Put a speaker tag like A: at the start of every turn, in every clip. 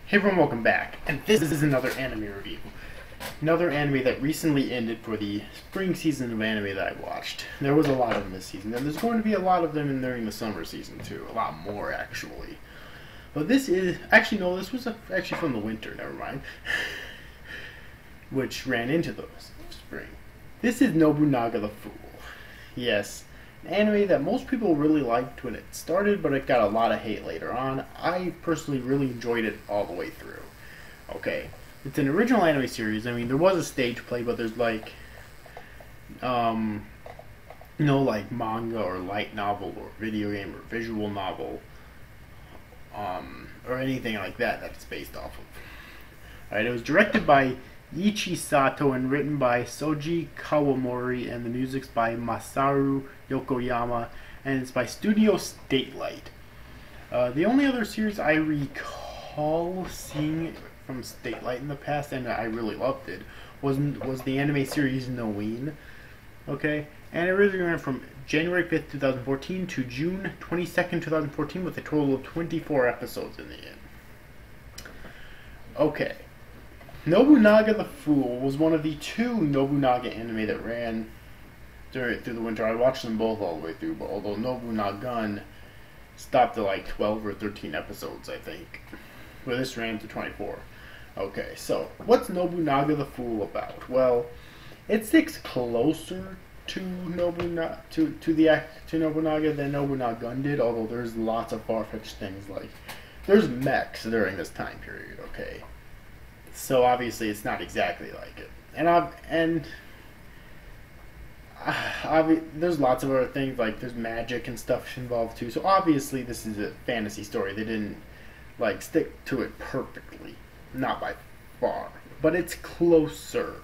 A: Hey everyone, welcome back, and this is another anime review. Another anime that recently ended for the spring season of anime that I watched. There was a lot of them this season, and there's going to be a lot of them during the summer season too. A lot more, actually. But this is... Actually, no, this was actually from the winter, never mind. Which ran into the spring. This is Nobunaga the Fool. Yes, an anime that most people really liked when it started, but it got a lot of hate later on. I personally really enjoyed it all the way through. Okay, it's an original anime series. I mean, there was a stage play, but there's like, no like manga or light novel or video game or visual novel, or anything like that that it's based off of. Alright, it was directed by Ichi Sato and written by Soji Kawamori, and the music's by Masaru Yokoyama, and it's by Studio Statelight. The only other series I recall seeing from Statelight in the past, and I really loved it, was the anime series Noine. Okay, and it originally ran from January 5th, 2014 to June 22nd, 2014, with a total of 24 episodes in the end. Okay. Nobunaga the Fool was one of the two Nobunaga anime that ran through the winter. I watched them both all the way through, but although Nobunagun stopped at like 12 or 13 episodes, I think. Well, this ran to 24. Okay, so what's Nobunaga the Fool about? Well, it sticks closer to Nobunaga than Nobunagun did, although there's lots of far-fetched things like there's mechs during this time period. Okay. So obviously it's not exactly like it, there's lots of other things like there's magic and stuff involved too. So obviously this is a fantasy story. They didn't like stick to it perfectly, not by far, but it's closer,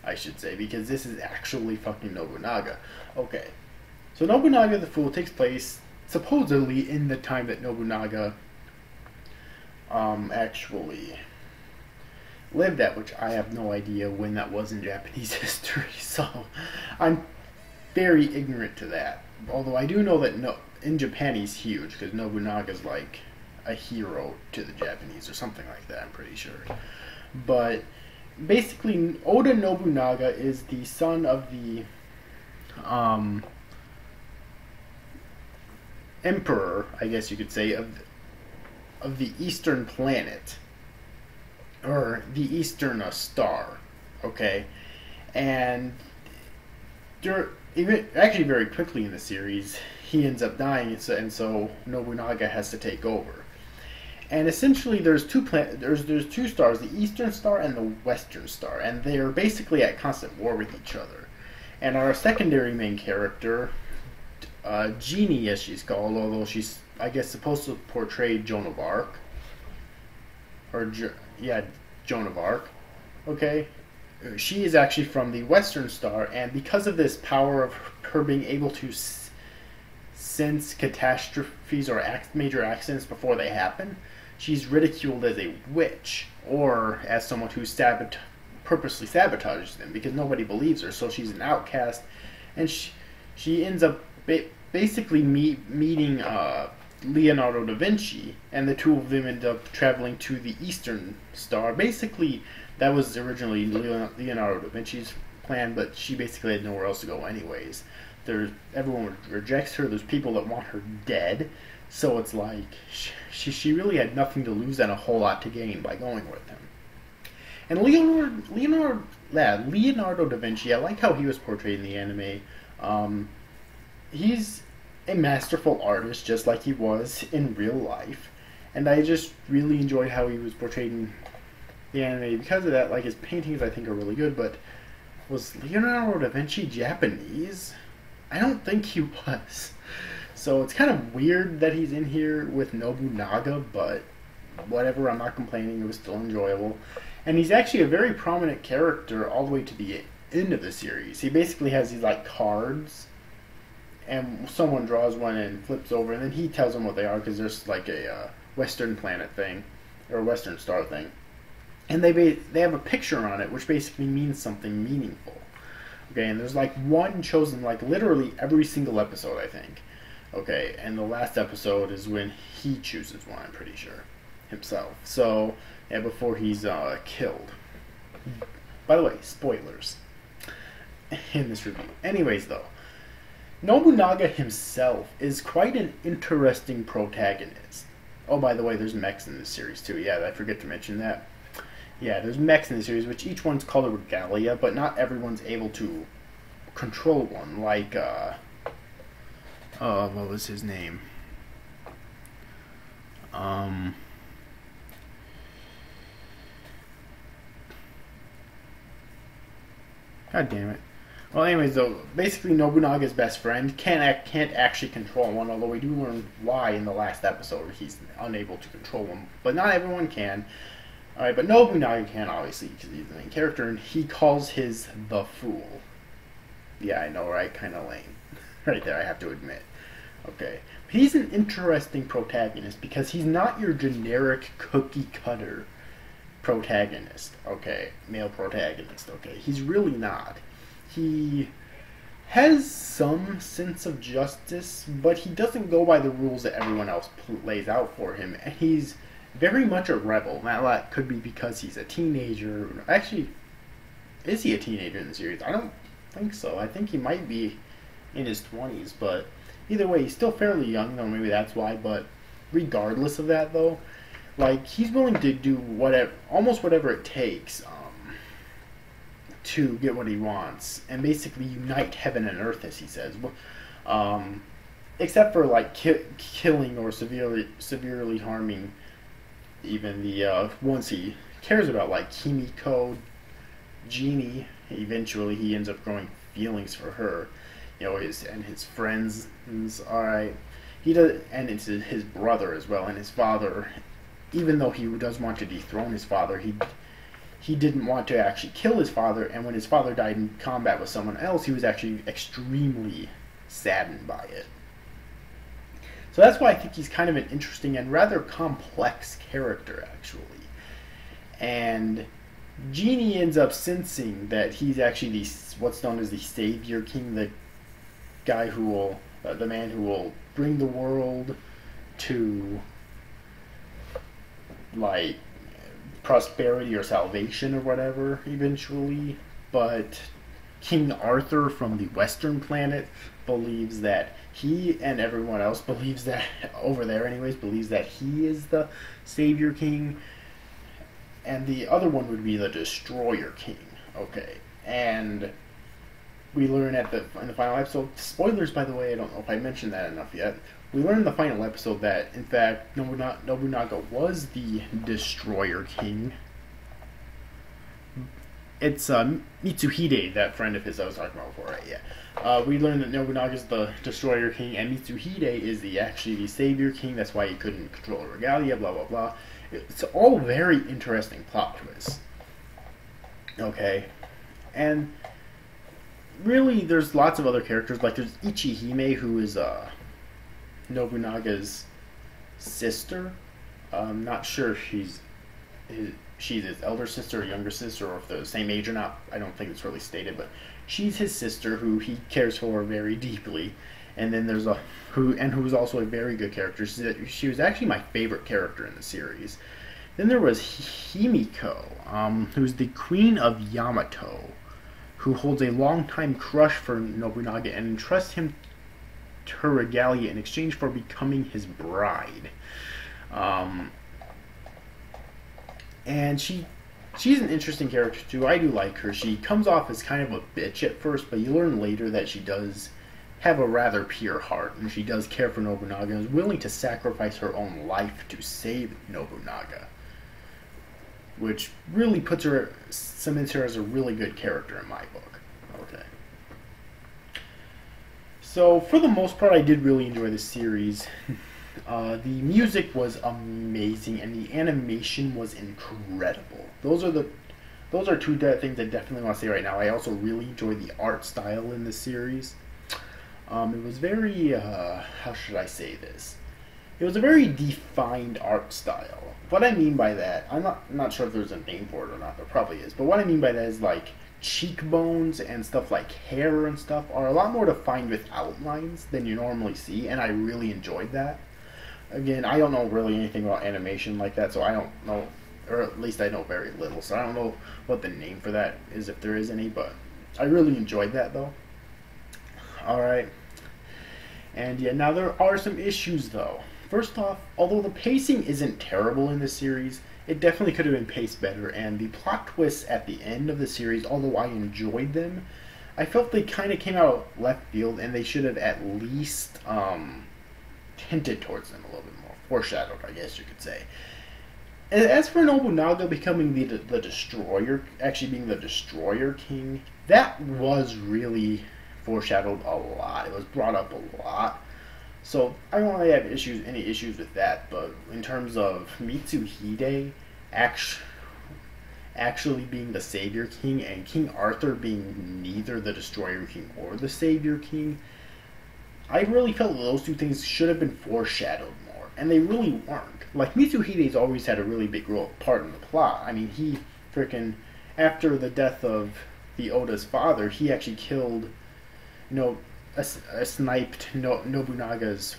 A: I should say, because this is actually fucking Nobunaga. Okay, so Nobunaga the Fool takes place supposedly in the time that Nobunaga actually lived at, which I have no idea when that was in Japanese history, so I'm very ignorant to that. Although I do know that in Japan he's huge, because Nobunaga's like a hero to the Japanese or something like that, I'm pretty sure. But basically, Oda Nobunaga is the son of the emperor, I guess you could say, of the eastern planet, or the Eastern Star, okay? And actually very quickly in the series, he ends up dying, and so Nobunaga has to take over. And essentially there's two stars, the Eastern Star and the Western Star, and they are basically at constant war with each other. And our secondary main character, Jeannie as she's called, although she's, I guess, supposed to portray Joan of Arc, Joan of Arc. Okay, she is actually from the Western Star, and because of this power of her being able to sense catastrophes or major accidents before they happen, she's ridiculed as a witch, or as someone who purposely sabotages them, because nobody believes her. So she's an outcast, and she ends up basically meeting Leonardo da Vinci, and the two of them end up traveling to the Eastern Star. Basically, that was originally Leonardo da Vinci's plan, but she basically had nowhere else to go anyways. Everyone rejects her. There's people that want her dead, so it's like she really had nothing to lose and a whole lot to gain by going with him. And Leonardo da Vinci, I like how he was portrayed in the anime. He's a masterful artist, just like he was in real life, and I just really enjoyed how he was portrayed in the anime because of that. Like, his paintings I think are really good, but was Leonardo da Vinci Japanese? I don't think he was. So it's kind of weird that he's in here with Nobunaga, but whatever, I'm not complaining, it was still enjoyable. And he's actually a very prominent character all the way to the end of the series. He basically has these like cards, and someone draws one and flips over, and then he tells them what they are, because there's like a Western planet thing, or a Western Star thing, and they have a picture on it which basically means something meaningful. Okay, and there's like one chosen like literally every single episode, I think. Okay, and the last episode is when he chooses one, I'm pretty sure. himself. So, yeah, before he's killed. By the way, spoilers in this review. Anyways, though, Nobunaga himself is quite an interesting protagonist. Oh, by the way, there's mechs in this series too. Yeah, I forget to mention that. Yeah, there's mechs in the series, which each one's called a regalia, but not everyone's able to control one. Like, what was his name? God damn it. Well, anyways, though, basically Nobunaga's best friend can't actually control one, although we do learn why in the last episode he's unable to control one. But not everyone can. Alright, but Nobunaga can, obviously, because he's the main character, and he calls his the Fool. Yeah, I know, right? Kind of lame. Right there, I have to admit. Okay. He's an interesting protagonist because he's not your generic cookie-cutter protagonist. Okay, male protagonist. Okay, he's really not. He has some sense of justice, but he doesn't go by the rules that everyone else lays out for him. And he's very much a rebel. Now, that could be because he's a teenager. Actually, is he a teenager in the series? I don't think so. I think he might be in his 20s, but either way, he's still fairly young, though maybe that's why. But regardless of that, though, like, he's willing to do whatever, almost whatever it takes to get what he wants, and basically unite heaven and earth, as he says. Except for, like, killing or severely harming even the ones he cares about, like Kimiko, Jeannie. Eventually, he ends up growing feelings for her. You know, his friends. All right, he does, and it's his brother as well, and his father. Even though he does want to dethrone his father, he didn't want to actually kill his father. And when his father died in combat with someone else, he was actually extremely saddened by it. So that's why I think he's kind of an interesting and rather complex character, actually. And Genie ends up sensing that he's actually what's known as the Savior King, the guy who will, the man who will bring the world to, like, prosperity or salvation or whatever, eventually. But King Arthur from the Western planet believes that he, and everyone else believes that, over there anyways, believes that he is the Savior King. And the other one would be the Destroyer King. Okay. And we learn in the final episode, spoilers by the way, I don't know if I mentioned that enough yet. We learn in the final episode that, in fact, Nobunaga was the Destroyer King. It's Mitsuhide, that friend of his I was talking about before, right? Yeah. We learned that Nobunaga is the Destroyer King, and Mitsuhide is actually the Savior King. That's why he couldn't control the regalia, blah, blah, blah. It's all very interesting plot twists. Okay. And really, there's lots of other characters. Like, there's Ichihime, who is Nobunaga's sister. I'm not sure if she's his elder sister or younger sister, or if they're the same age or not. I don't think it's really stated, but she's his sister, who he cares for very deeply. And then there's who's also a very good character. She was actually my favorite character in the series. Then there was Himiko, who's the Queen of Yamato, who holds a long-time crush for Nobunaga and entrusts him to her regalia in exchange for becoming his bride. And she's an interesting character too. I do like her. She comes off as kind of a bitch at first, but you learn later that she does have a rather pure heart, and she does care for Nobunaga and is willing to sacrifice her own life to save Nobunaga, which really cements her as a really good character in my book. Okay. So, for the most part, I did really enjoy the series. The music was amazing, and the animation was incredible. Those are two things I definitely want to say right now. I also really enjoyed the art style in the series. It was very, how should I say this? It was a very defined art style. What I mean by that, I'm not sure if there's a name for it or not, there probably is. But what I mean by that is, like, cheekbones and stuff like hair and stuff are a lot more defined with outlines than you normally see, and I really enjoyed that. Again, I don't know really anything about animation like that, so I don't know, or at least I know very little, so I don't know what the name for that is, if there is any, but I really enjoyed that, though. Alright, and yeah, now there are some issues, though. First off, although the pacing isn't terrible in this series, it definitely could have been paced better, and the plot twists at the end of the series, although I enjoyed them, I felt they kind of came out left field, and they should have at least hinted towards them a little bit more, foreshadowed, I guess you could say. And as for Nobunaga becoming the destroyer, actually being the destroyer king, that was really foreshadowed a lot. It was brought up a lot. So I don't really have any issues with that. But in terms of Mitsuhide actually being the savior king, and King Arthur being neither the destroyer king or the savior king, I really felt those two things should have been foreshadowed more, and they really weren't. Like, Mitsuhide's always had a really big part in the plot. I mean, he freaking, after the death of the Oda's father, he actually killed, sniped Nobunaga's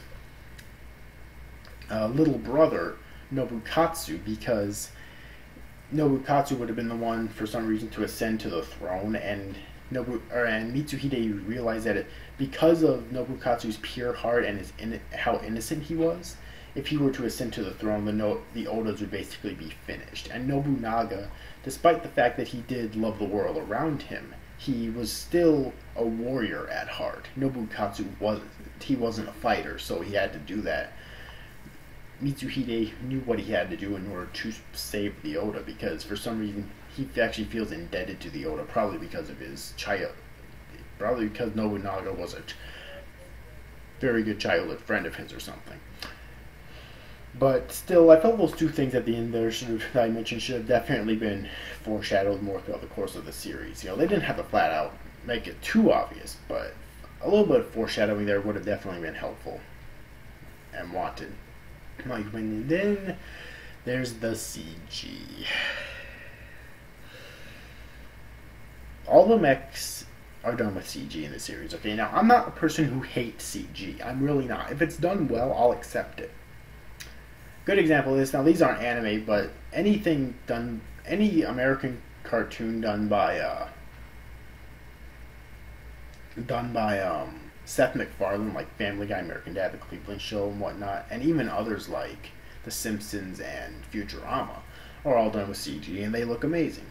A: little brother, Nobukatsu, because Nobukatsu would have been the one, for some reason, to ascend to the throne, and Mitsuhide realized that because of Nobukatsu's pure heart and how innocent he was, if he were to ascend to the throne, the Odas would basically be finished. And Nobunaga, despite the fact that he did love the world around him, he was still a warrior at heart. Nobukatsu wasn't. He wasn't a fighter, so he had to do that. Mitsuhide knew what he had to do in order to save the Oda, because for some reason he actually feels indebted to the Oda, probably because of his probably because Nobunaga was a very good childhood friend of his or something. But still, I felt those two things at the end there that I mentioned should have definitely been foreshadowed more throughout the course of the series. They didn't have to flat out make it too obvious, but a little bit of foreshadowing there would have definitely been helpful and wanted. And then there's the CG. All the mechs are done with CG in the series. Okay, now I'm not a person who hates CG. I'm really not. If it's done well, I'll accept it. Good example is, now these aren't anime, but any American cartoon done by Seth MacFarlane, like Family Guy, American Dad, The Cleveland Show, and whatnot, and even others like The Simpsons and Futurama, are all done with CG, and they look amazing.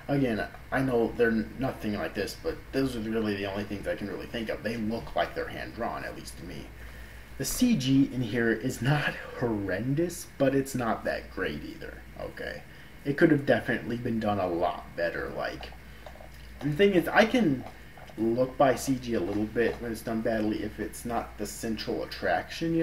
A: Again, I know they're nothing like this, but those are really the only things I can really think of. They look like they're hand-drawn, at least to me. The CG in here is not horrendous, but it's not that great either, okay? It could have definitely been done a lot better, and the thing is, I can look by CG a little bit when it's done badly if it's not the central attraction,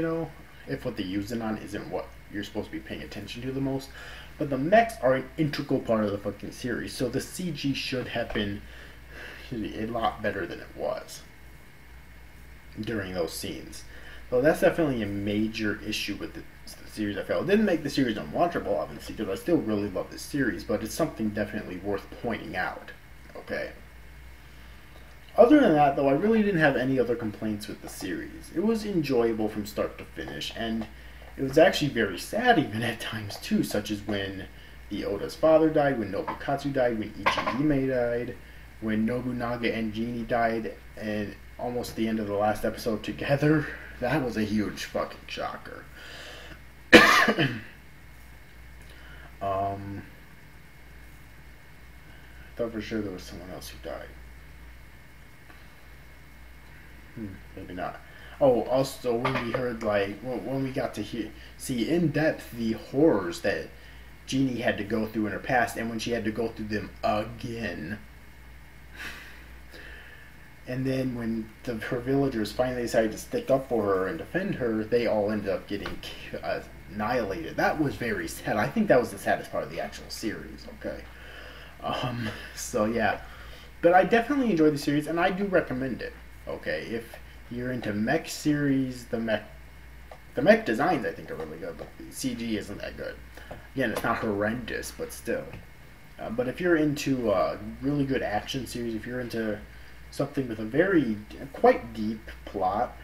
A: if what they use it on isn't what you're supposed to be paying attention to the most. But the mechs are an integral part of the fucking series, so the CG should have been a lot better than it was during those scenes. So that's definitely a major issue with the series, I felt. It didn't make the series unwatchable, obviously, because I still really love this series, but it's something definitely worth pointing out, okay? Other than that, though, I really didn't have any other complaints with the series. It was enjoyable from start to finish, and it was actually very sad even at times, too, such as when the Oda's father died, when Nobukatsu died, when Ichihime died, when Nobunaga and Genie died, and almost the end of the last episode together. That was a huge fucking shocker. I thought for sure there was someone else who died. Maybe not. Oh, also when we heard, when we got to see in depth the horrors that Genie had to go through in her past, and when she had to go through them again. And then when her villagers finally decided to stick up for her and defend her, they all ended up getting annihilated. That was very sad. I think that was the saddest part of the actual series, okay? So yeah. But I definitely enjoyed the series, and I do recommend it, okay? If you're into mech series, the mech designs I think are really good, but the CG isn't that good. Again, it's not horrendous, but still. But if you're into a really good action series, if you're into something with a quite deep plot,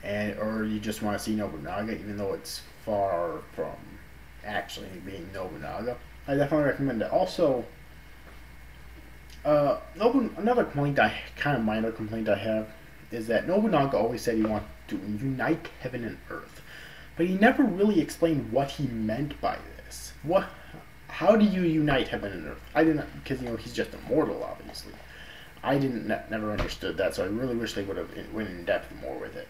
A: and or you just want to see Nobunaga, even though it's far from actually being Nobunaga, I definitely recommend it. Also, another kind of minor complaint I have, is that Nobunaga always said he wanted to unite heaven and earth, but he never really explained what he meant by this. How do you unite heaven and earth? I didn't, because he's just immortal, obviously. I never understood that, so I really wish they would have went in depth more with it.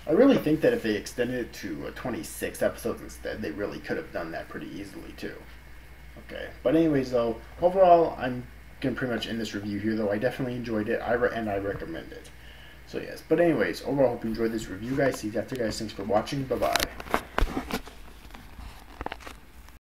A: I really think that if they extended it to 26 episodes instead, they really could have done that pretty easily too. Okay, but anyways, though, overall, I'm gonna pretty much end this review here. Though I definitely enjoyed it, and I recommend it. So yes, but anyways, overall, hope you enjoyed this review, guys. See you after, guys. Thanks for watching. Bye bye.